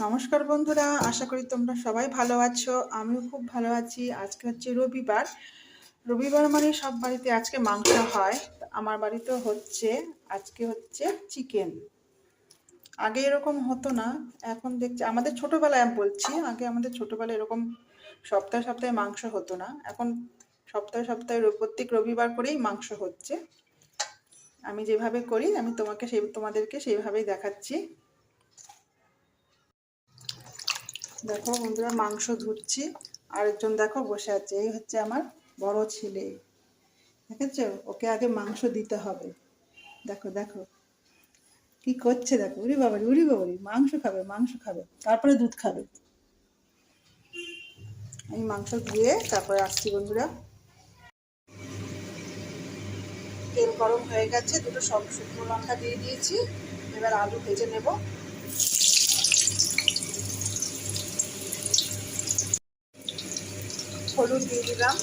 নমস্কার বন্ধুরা, আশা করি তোমরা সবাই ভালো আছো। আমিও খুব ভালো আছি। আজকে হচ্ছে রবিবার। রবিবার মানে সব বাড়িতে আজকে মাংস হয়। আমার বাড়িতেও হচ্ছে। আজকে হচ্ছে চিকেন। আগে এরকম হতো না, এখন দেখছি আমাদের ছোটবেলায় আমি বলছি, আগে আমাদের ছোটবেলায় এরকম সপ্তাহে সপ্তাহে মাংস হতো না। এখন সপ্তাহে সপ্তাহে প্রত্যেক রবিবার করেই মাংস হচ্ছে। আমি যেভাবে করি আমি তোমাদেরকে সেইভাবেই দেখাচ্ছি। দেখো বন্ধুরা, মাংস ধুচ্ছি। আরেকজন দেখো বসে আছে, এই হচ্ছে আমার বড় ছেলে। দেখেছো, ওকে আগে মাংস দিতে হবে। দেখো দেখো কি করছে, দেখো। উরি বাবারি উরি বাবারি, মাংস খাবে মাংস খাবে, তারপরে দুধ খাবে। আমি মাংস ধুয়ে তারপরে আসছি বন্ধুরা। তেল গরম হয়ে গেছে, দুটো সব শুকনো লঙ্কা দিয়ে দিয়েছি। এবার আলু ভেজে নেব। হলুদ দিয়ে দিলাম,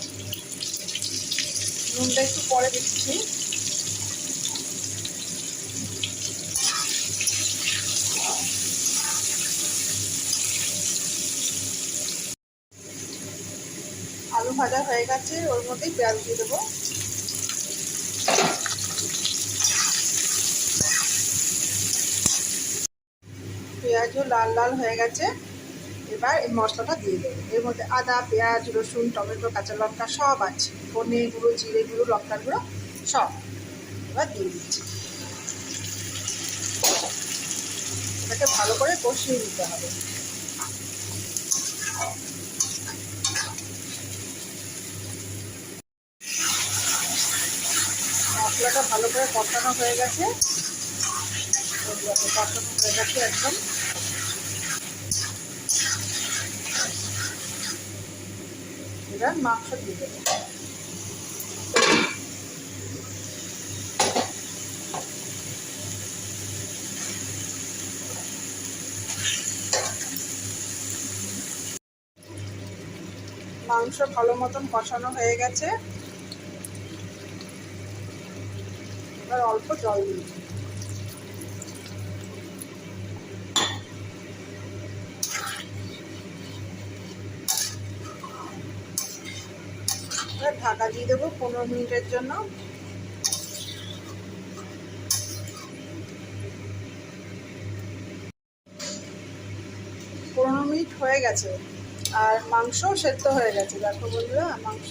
নুনটা একটু পরে দিচ্ছি। আলু ভাজা হয়ে গেছে, ওর মধ্যেই পেঁয়াজ দিয়ে দেবো। পেঁয়াজও লাল লাল হয়ে গেছে। এবার এই মশলাটা দিয়ে দেবো। এর মধ্যে আদা, পেঁয়াজ, রসুন, টমেটো, কাঁচা লঙ্কা সব আছে, ধনে গুঁড়ো, জিরে গুঁড়ো, লঙ্কার গুঁড়ো সব এবার দিয়ে দিচ্ছি। এটাকে ভালো করে কষিয়ে নিতে হবে। মশলাটা ভালো করে কষানো হয়ে গেছে, কষানো হয়ে গেছে একদম। এবার মাংস দিয়ে দেবো। মাংস ভালো মতন কষানো হয়ে গেছে, এবার অল্প জল দিয়ে দেবো। এবার ঢাকা দিয়ে দেবো 15 মিনিটের জন্য। 15 মিনিট হয়ে গেছে আর মাংস সেদ্ধ হয়ে গেছে। দেখো বন্ধুরা, মাংস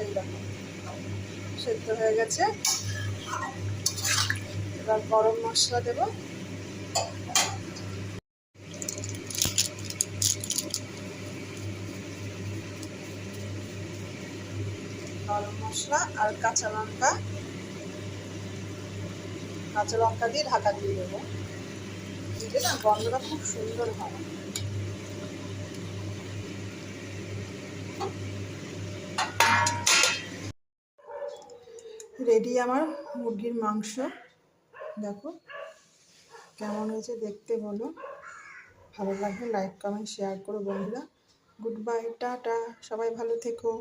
এই দেখো সেদ্ধ হয়ে গেছে। এবার গরম মশলা দেবো। গরম মশলা আর কাঁচা লঙ্কা দিয়ে ঢাকা দিয়ে দেবো। দিলে না গন্ধটা খুব সুন্দর হয়। রেডি আমার মুরগির মাংস। দেখো কেমন হয়েছে দেখতে, বলো। ভালো লাগলে লাইক কমেন্ট শেয়ার করো বন্ধুরা। গুড বাই, টাটা, সবাই ভালো থেকো।